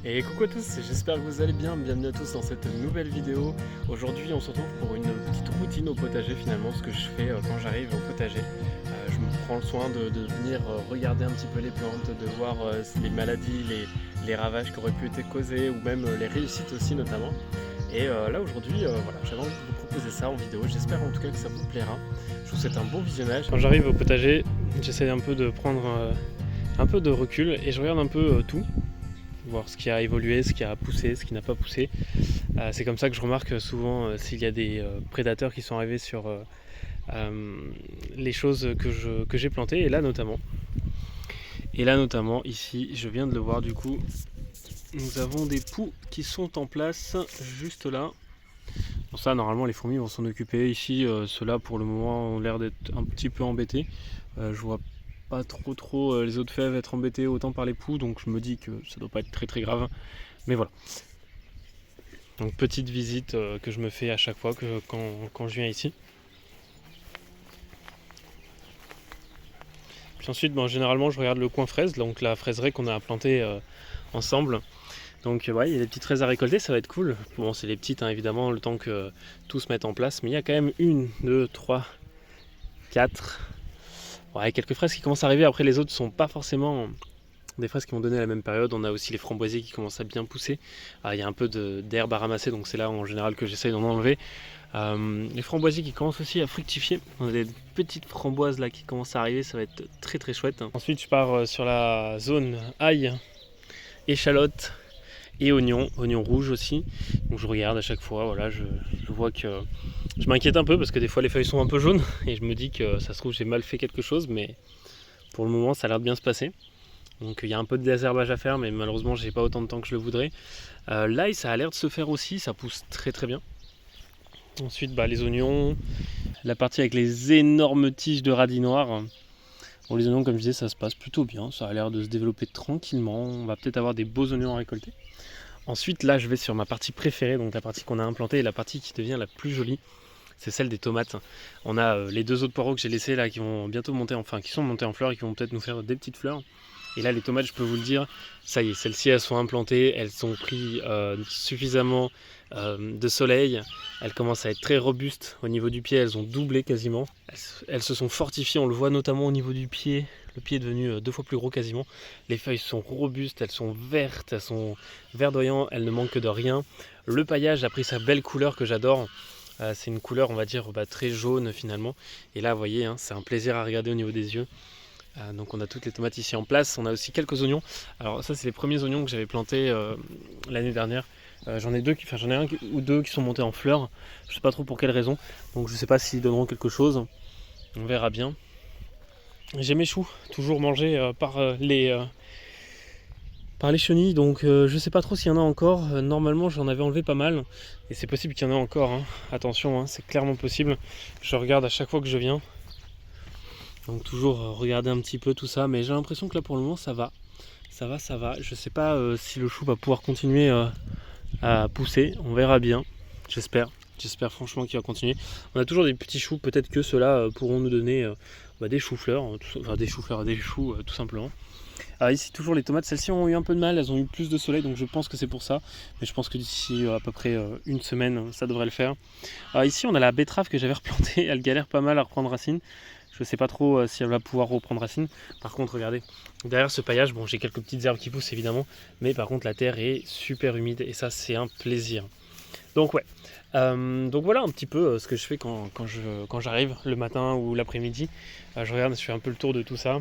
Et coucou à tous, j'espère que vous allez bien, bienvenue à tous dans cette nouvelle vidéo. Aujourd'hui on se retrouve pour une petite routine au potager finalement, ce que je fais quand j'arrive au potager. Je me prends le soin de venir regarder un petit peu les plantes, de voir les maladies, les ravages qui auraient pu être causés ou même les réussites aussi notamment. Et là aujourd'hui, voilà, j'avais envie de vous proposer ça en vidéo, j'espère en tout cas que ça vous plaira. Je vous souhaite un bon visionnage. Quand j'arrive au potager, j'essaie un peu de prendre un peu de recul et je regarde un peu tout. Voir ce qui a évolué, ce qui a poussé, ce qui n'a pas poussé. C'est comme ça que je remarque souvent s'il y a des prédateurs qui sont arrivés sur les choses que j'ai plantées. Et là notamment ici, je viens de le voir du coup, nous avons des poux qui sont en place juste là. Pour ça normalement les fourmis vont s'en occuper. Ici ceux-là pour le moment ont l'air d'être un petit peu embêtés. Je vois pas trop les autres fèves être embêtées autant par les poux, donc je me dis que ça doit pas être très grave, mais voilà. Donc petite visite que je me fais à chaque fois quand je viens ici. Puis ensuite généralement je regarde le coin fraise, donc la fraiseraie qu'on a plantée ensemble. Donc ouais, il y a des petites fraises à récolter, ça va être cool. Bon, c'est les petites évidemment, le temps que tout se mette en place, mais il y a quand même 1, 2, 3, 4... Ouais, quelques fraises qui commencent à arriver. Après les autres sont pas forcément des fraises qui vont donner à la même période. On a aussi les framboisiers qui commencent à bien pousser. Il y a un peu d'herbe à ramasser, donc c'est là en général que j'essaye d'en enlever. Les framboisiers qui commencent aussi à fructifier. On a des petites framboises là qui commencent à arriver, ça va être très chouette. Ensuite je pars sur la zone ail, échalote et oignons rouges aussi. Donc je regarde à chaque fois, voilà, je vois que je m'inquiète un peu parce que des fois les feuilles sont un peu jaunes et je me dis que ça se trouve j'ai mal fait quelque chose, mais pour le moment ça a l'air de bien se passer. Donc il y a un peu de désherbage à faire, mais malheureusement j'ai pas autant de temps que je le voudrais. L'ail ça a l'air de se faire aussi, ça pousse très bien. Ensuite les oignons, la partie avec les énormes tiges de radis noirs. Bon, les oignons comme je disais ça se passe plutôt bien, ça a l'air de se développer tranquillement, on va peut-être avoir des beaux oignons à récolter. Ensuite là je vais sur ma partie préférée, donc la partie qu'on a implantée et la partie qui devient la plus jolie. C'est celle des tomates. On a les 2 autres poireaux que j'ai laissés là qui vont bientôt monter, qui sont montés en fleurs et qui vont peut-être nous faire des petites fleurs. Et là les tomates, je peux vous le dire, ça y est, celles-ci elles sont implantées, elles ont pris suffisamment de soleil, elles commencent à être très robustes au niveau du pied, elles ont doublé quasiment. Elles se sont fortifiées, on le voit notamment au niveau du pied. Le pied est devenu 2 fois plus gros quasiment. Les feuilles sont robustes, elles sont vertes, elles sont verdoyantes, elles ne manquent de rien. Le paillage a pris sa belle couleur que j'adore. C'est une couleur on va dire très jaune finalement. Et là vous voyez, c'est un plaisir à regarder au niveau des yeux. Donc on a toutes les tomates ici en place. On a aussi quelques oignons. Alors ça c'est les premiers oignons que j'avais plantés l'année dernière. J'en ai un ou deux qui sont montés en fleurs. Je sais pas trop pour quelle raison. Donc je sais pas s'ils donneront quelque chose. On verra bien. J'ai mes choux, toujours mangés par les chenilles, donc je sais pas trop s'il y en a encore. Normalement j'en avais enlevé pas mal et c'est possible qu'il y en ait encore. Attention, c'est clairement possible. Je regarde à chaque fois que je viens, donc toujours regarder un petit peu tout ça, mais j'ai l'impression que là pour le moment ça va. Je sais pas si le chou va pouvoir continuer à pousser, on verra bien. J'espère franchement qu'il va continuer. On a toujours des petits choux, peut-être que ceux-là pourront nous donner des choux-fleurs, des choux tout simplement. Ici toujours les tomates, celles-ci ont eu un peu de mal, elles ont eu plus de soleil, donc je pense que c'est pour ça. Mais je pense que d'ici à peu près une semaine, ça devrait le faire. Ici on a la betterave que j'avais replantée, elle galère pas mal à reprendre racine. Je sais pas trop si elle va pouvoir reprendre racine. Par contre regardez, derrière ce paillage, bon j'ai quelques petites herbes qui poussent évidemment, mais par contre la terre est super humide et ça c'est un plaisir. Donc ouais, donc voilà un petit peu ce que je fais quand j'arrive le matin ou l'après-midi. Je regarde, je fais un peu le tour de tout ça.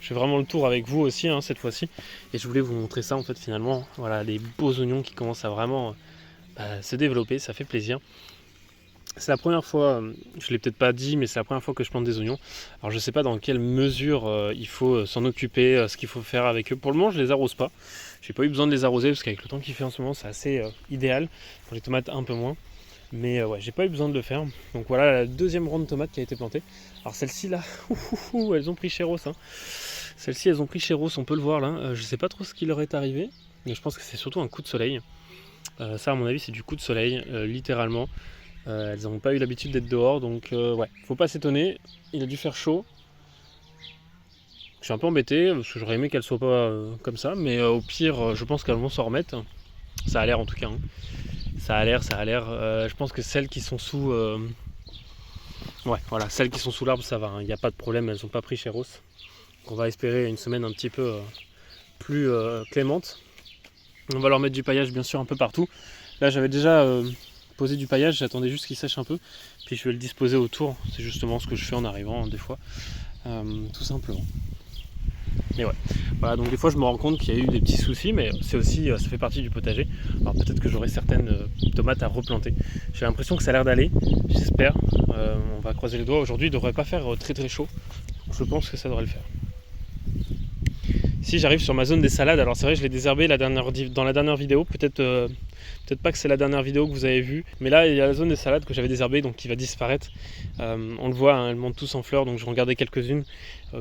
Je fais vraiment le tour avec vous aussi cette fois-ci. Et je voulais vous montrer ça en fait finalement. Voilà, les beaux oignons qui commencent à vraiment se développer, ça fait plaisir. C'est la première fois, je ne l'ai peut-être pas dit, mais c'est la première fois que je plante des oignons. Alors je ne sais pas dans quelle mesure il faut s'en occuper, ce qu'il faut faire avec eux. Pour le moment je ne les arrose pas. J'ai pas eu besoin de les arroser parce qu'avec le temps qu'il fait en ce moment c'est assez idéal. Pour les tomates un peu moins. Mais ouais, j'ai pas eu besoin de le faire. Donc voilà la deuxième rang de tomates qui a été plantée. Alors celles-ci là, elles ont pris chéros. Hein. Celles-ci elles ont pris chéros, on peut le voir là. Je sais pas trop ce qui leur est arrivé, mais je pense que c'est surtout un coup de soleil. Ça à mon avis c'est du coup de soleil, littéralement. Elles n'ont pas eu l'habitude d'être dehors, donc ouais, faut pas s'étonner. Il a dû faire chaud. Je suis un peu embêté parce que j'aurais aimé qu'elles soient pas comme ça, mais au pire, je pense qu'elles vont s'en remettre. Ça a l'air en tout cas. Hein. Ça a l'air. Je pense que celles qui sont sous, ouais, voilà, celles qui sont sous l'arbre, ça va. Il n'y a pas de problème, elles n'ont pas pris chéros. Donc on va espérer une semaine un petit peu plus clémente. On va leur mettre du paillage bien sûr un peu partout. Là, j'avais déjà posé du paillage, j'attendais juste qu'il sèche un peu, puis je vais le disposer autour. C'est justement ce que je fais en arrivant des fois, tout simplement. Et ouais, voilà, donc des fois je me rends compte qu'il y a eu des petits soucis, mais c'est aussi, ça fait partie du potager. Alors peut-être que j'aurai certaines tomates à replanter. J'ai l'impression que ça a l'air d'aller, j'espère. On va croiser les doigts. Aujourd'hui il ne devrait pas faire très très chaud, donc je pense que ça devrait le faire. Ici j'arrive sur ma zone des salades, alors c'est vrai que je l'ai désherbé dans la dernière vidéo, peut-être pas que c'est la dernière vidéo que vous avez vue, mais là il y a la zone des salades que j'avais désherbée, donc qui va disparaître. On le voit, hein, elles montent tous en fleurs, donc je regardais quelques-unes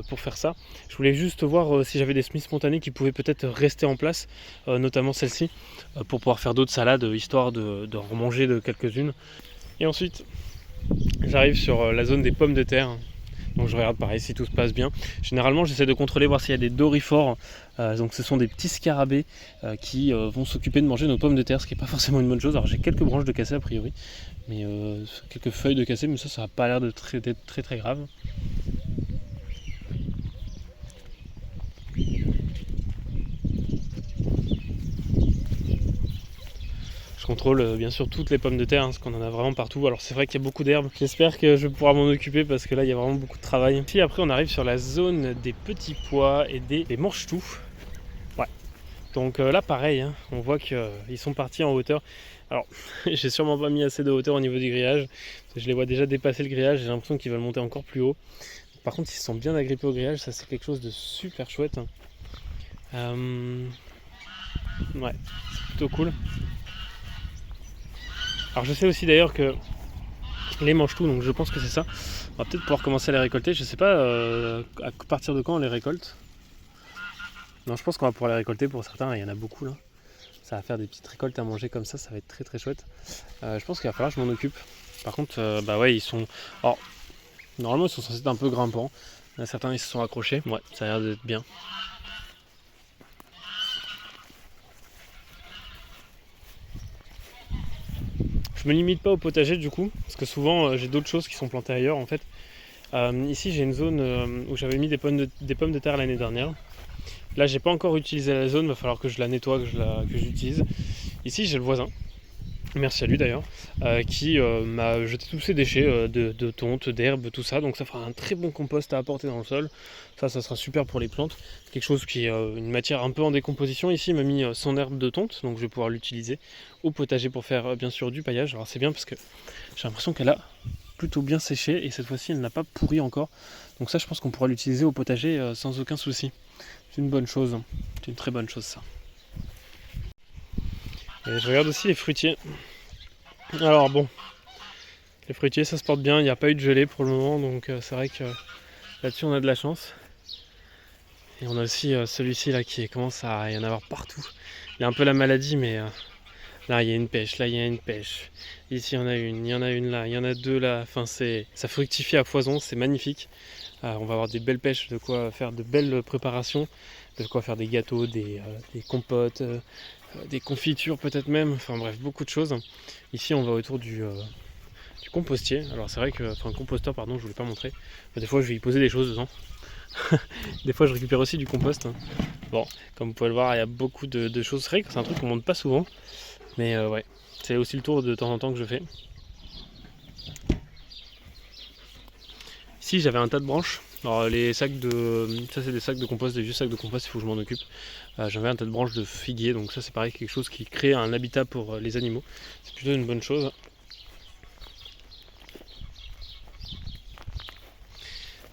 pour faire ça. Je voulais juste voir si j'avais des semis spontanés qui pouvaient peut-être rester en place, notamment celle-ci, pour pouvoir faire d'autres salades, histoire de remanger de quelques-unes. Et ensuite j'arrive sur la zone des pommes de terre. Donc je regarde pareil si tout se passe bien. Généralement j'essaie de contrôler, voir s'il y a des dorifores. Donc ce sont des petits scarabées qui vont s'occuper de manger nos pommes de terre, ce qui n'est pas forcément une bonne chose. Alors j'ai quelques branches de cassé a priori, mais quelques feuilles de cassé, mais ça n'a pas l'air d'être très grave. Je contrôle bien sûr toutes les pommes de terre, hein, parce qu'on en a vraiment partout. Alors c'est vrai qu'il y a beaucoup d'herbes. J'espère que je vais pouvoir m'en occuper parce que là il y a vraiment beaucoup de travail. Puis après on arrive sur la zone des petits pois et des mange-tout. Ouais. Donc là pareil, hein, on voit qu'ils sont partis en hauteur. Alors j'ai sûrement pas mis assez de hauteur au niveau du grillage. Je les vois déjà dépasser le grillage, j'ai l'impression qu'ils veulent monter encore plus haut. Par contre ils se sont bien agrippés au grillage, ça c'est quelque chose de super chouette. Ouais, c'est plutôt cool. Alors je sais aussi d'ailleurs que les mange-tout, donc je pense que c'est ça. On va peut-être pouvoir commencer à les récolter. Je sais pas à partir de quand on les récolte. Non, je pense qu'on va pouvoir les récolter pour certains. Il y en a beaucoup là. Ça va faire des petites récoltes à manger comme ça va être très très chouette. Je pense qu'il va falloir que je m'en occupe. Par contre, bah ouais, ils sont. Alors, normalement, ils sont censés être un peu grimpants. Il y en a certains, ils se sont accrochés. Ouais, ça a l'air d'être bien. Je me limite pas au potager du coup, parce que souvent j'ai d'autres choses qui sont plantées ailleurs en fait. Ici j'ai une zone où j'avais mis des pommes de terre l'année dernière. Là j'ai pas encore utilisé la zone, il va falloir que je la nettoie, que j'utilise. Ici j'ai le voisin, merci à lui d'ailleurs, qui m'a jeté tous ses déchets de tonte, d'herbe, tout ça. Donc ça fera un très bon compost à apporter dans le sol. Ça sera super pour les plantes. Quelque chose qui est une matière un peu en décomposition. Ici il m'a mis son herbe de tonte, donc je vais pouvoir l'utiliser au potager pour faire bien sûr du paillage. Alors c'est bien parce que j'ai l'impression qu'elle a plutôt bien séché et cette fois-ci elle n'a pas pourri encore. Donc ça je pense qu'on pourra l'utiliser au potager sans aucun souci. C'est une bonne chose, c'est une très bonne chose ça. Et je regarde aussi les fruitiers. Alors bon, les fruitiers ça se porte bien, il n'y a pas eu de gelée pour le moment, donc c'est vrai que là-dessus on a de la chance. Et on a aussi celui-ci là qui commence à y en avoir partout. Il a un peu la maladie, mais là il y a une pêche, là il y a une pêche. Ici il y en a une là, il y en a deux là. Enfin ça fructifie à foison, c'est magnifique. On va avoir des belles pêches, de quoi faire de belles préparations, de quoi faire des gâteaux, des compotes, des confitures peut-être même, enfin bref, beaucoup de choses. Ici on va autour du compostier. Alors c'est vrai que, enfin composteur pardon, je voulais pas montrer. Des fois je vais y poser des choses dedans. Des fois je récupère aussi du compost. Bon, comme vous pouvez le voir, il y a beaucoup de choses. C'est vrai que c'est un truc qu'on monte pas souvent. Mais ouais, c'est aussi le tour de temps en temps que je fais. Ici j'avais un tas de branches. Alors les sacs ça c'est des sacs de compost, des vieux sacs de compost, il faut que je m'en occupe. J'avais un tas de branches de figuier, donc ça c'est pareil, quelque chose qui crée un habitat pour les animaux. C'est plutôt une bonne chose.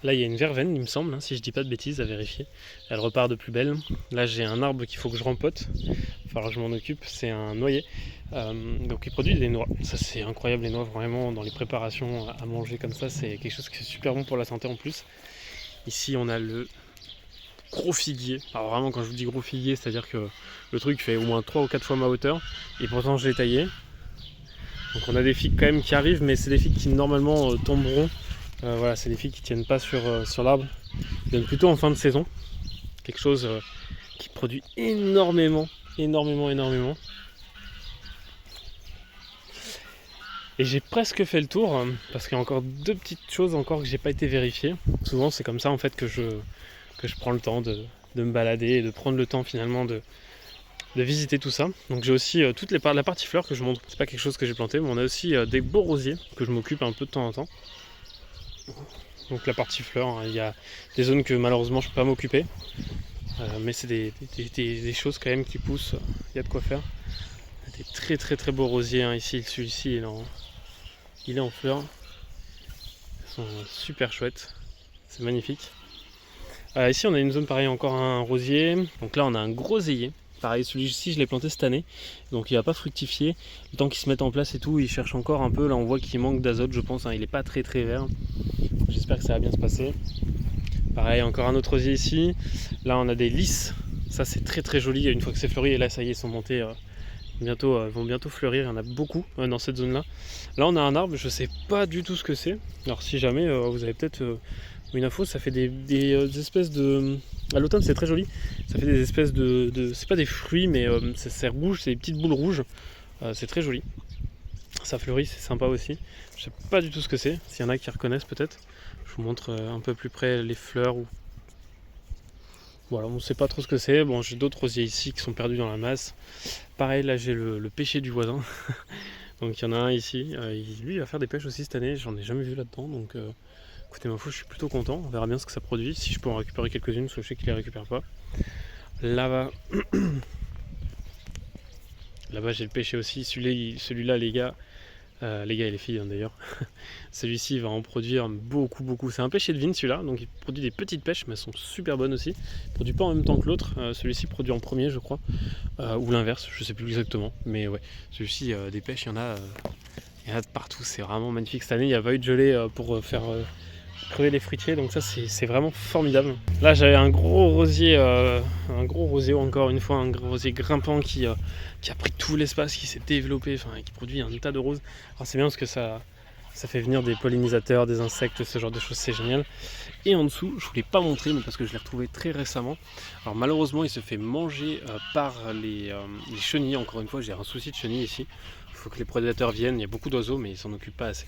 Là, il y a une verveine, il me semble, hein, si je dis pas de bêtises, à vérifier. Elle repart de plus belle. Là, j'ai un arbre qu'il faut que je rempote. Il va falloir que je m'en occupe. C'est un noyer. Donc, il produit des noix. Ça, c'est incroyable, les noix, vraiment, dans les préparations à manger comme ça. C'est quelque chose qui est super bon pour la santé en plus. Ici, on a le gros figuier. Alors, vraiment, quand je vous dis gros figuier, c'est-à-dire que le truc fait au moins 3 ou 4 fois ma hauteur. Et pourtant, je l'ai taillé. Donc, on a des figues quand même qui arrivent, mais c'est des figues qui, normalement, tomberont. Voilà, c'est des figues qui tiennent pas sur l'arbre, qui viennent plutôt en fin de saison. Quelque chose qui produit énormément. Et j'ai presque fait le tour, parce qu'il y a encore 2 petites choses encore que j'ai pas été vérifiées. Souvent c'est comme ça en fait que je prends le temps de me balader et de prendre le temps finalement de visiter tout ça. Donc j'ai aussi la partie fleurs que je montre. C'est pas quelque chose que j'ai planté, mais on a aussi des beaux rosiers que je m'occupe un peu de temps en temps. Donc la partie fleurs, hein, il y a des zones que malheureusement je peux pas m'occuper, mais c'est des choses quand même qui poussent, il y a de quoi faire. Il y a des très beaux rosiers, hein, ici, celui-ci il est en fleurs, ils sont super chouettes, c'est magnifique. Ici on a une zone pareil, encore un rosier, donc là on a un groseillier. Pareil, celui-ci je l'ai planté cette année, donc il va pas fructifier. Le temps qu'il se mette en place et tout, il cherche encore un peu. Là on voit qu'il manque d'azote, je pense, hein, il est pas très vert. J'espère que ça va bien se passer. Pareil, encore un autre rosier ici. Là on a des lys, ça c'est très joli une fois que c'est fleuri. Et là ça y est, ils sont montés, vont bientôt fleurir. Il y en a beaucoup dans cette zone là. Là on a un arbre, je sais pas du tout ce que c'est. Alors si jamais vous avez peut-être une info, ça fait des espèces de... À l'automne c'est très joli, ça fait des espèces de... C'est pas des fruits mais ça rouge, c'est des petites boules rouges, c'est très joli. Ça fleurit, c'est sympa aussi. Je sais pas du tout ce que c'est, s'il y en a qui reconnaissent peut-être. Je vous montre un peu plus près les fleurs. Voilà, on ne sait pas trop ce que c'est. Bon, j'ai d'autres rosiers ici qui sont perdus dans la masse. Pareil, là j'ai le pêcher du voisin. Donc il y en a un ici, lui il va faire des pêches aussi cette année, j'en ai jamais vu là-dedans. Donc écoutez ma foi, je suis plutôt content, on verra bien ce que ça produit. Si je peux en récupérer quelques-unes, parce que je sais qu'il les récupère pas. Là-bas, là-bas j'ai le pêcher aussi. Celui-là les gars et les filles hein, d'ailleurs, celui-ci va en produire beaucoup. C'est un pêcher de vigne celui-là, donc il produit des petites pêches, mais elles sont super bonnes aussi. Il produit pas en même temps que l'autre, celui-ci produit en premier je crois, ou l'inverse, je sais plus exactement, mais ouais, celui-ci des pêches il y en a de partout, c'est vraiment magnifique. Cette année il n'y a pas eu de gelée pour faire crever les fruitiers, donc ça c'est vraiment formidable. Là j'avais un gros rosier encore une fois, un gros rosier grimpant qui a pris tout l'espace, qui s'est développé, qui produit un tas de roses. Alors c'est bien parce que ça fait venir des pollinisateurs, des insectes, ce genre de choses, c'est génial. Et en dessous, je ne vous l'ai pas montré, mais parce que je l'ai retrouvé très récemment. Alors malheureusement, il se fait manger par les chenilles. Encore une fois, j'ai un souci de chenilles ici. Il faut que les prédateurs viennent, il y a beaucoup d'oiseaux, mais ils s'en occupent pas assez.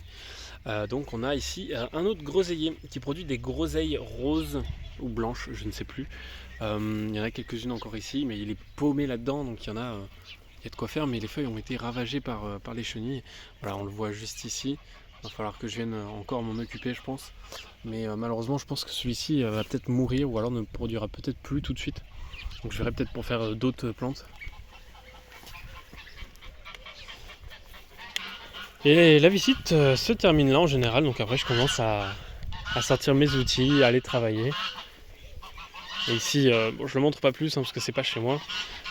Donc on a ici un autre groseillier qui produit des groseilles roses ou blanches, je ne sais plus. Il y en a quelques-unes encore ici, mais il est paumé là-dedans, donc il y a de quoi faire, mais les feuilles ont été ravagées par les chenilles. Voilà, on le voit juste ici. Il va falloir que je vienne encore m'en occuper, je pense. Mais malheureusement, je pense que celui-ci va peut-être mourir ou alors ne produira peut-être plus tout de suite. Donc je verrai peut-être pour faire d'autres plantes. Et la visite se termine là en général, donc après je commence à sortir mes outils, à aller travailler. Et ici, bon, je le montre pas plus parce que c'est pas chez moi,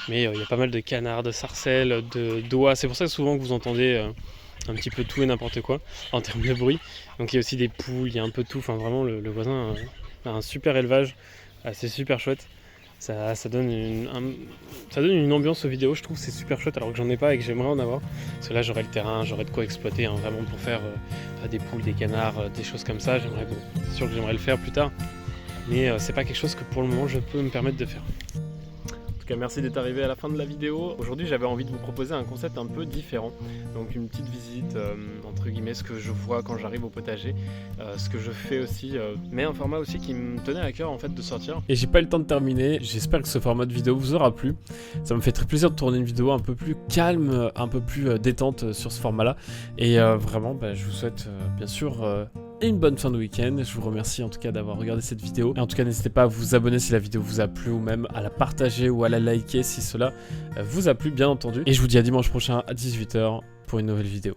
mais il y a pas mal de canards, de sarcelles, d'oies. C'est pour ça que souvent que vous entendez un petit peu tout et n'importe quoi en termes de bruit. Donc il y a aussi des poules, il y a un peu de tout. Enfin vraiment le voisin a un super élevage, c'est super chouette. Ça donne une ambiance aux vidéos, je trouve c'est super chouette alors que j'en ai pas et que j'aimerais en avoir. Parce que là j'aurais le terrain, j'aurais de quoi exploiter hein, vraiment pour faire des poules, des canards, des choses comme ça. C'est sûr que j'aimerais le faire plus tard. Mais c'est pas quelque chose que pour le moment je peux me permettre de faire. En tout cas merci d'être arrivé à la fin de la vidéo. Aujourd'hui j'avais envie de vous proposer un concept un peu différent. Donc une petite visite, entre guillemets, ce que je vois quand j'arrive au potager, ce que je fais aussi, mais un format aussi qui me tenait à cœur en fait de sortir. Et j'ai pas eu le temps de terminer, j'espère que ce format de vidéo vous aura plu. Ça me fait très plaisir de tourner une vidéo un peu plus calme, un peu plus détente sur ce format là. Et vraiment je vous souhaite bien sûr une bonne fin de week-end. Je vous remercie en tout cas d'avoir regardé cette vidéo. Et en tout cas, n'hésitez pas à vous abonner si la vidéo vous a plu ou même à la partager ou à la liker si cela vous a plu, bien entendu. Et je vous dis à dimanche prochain à 18 h pour une nouvelle vidéo.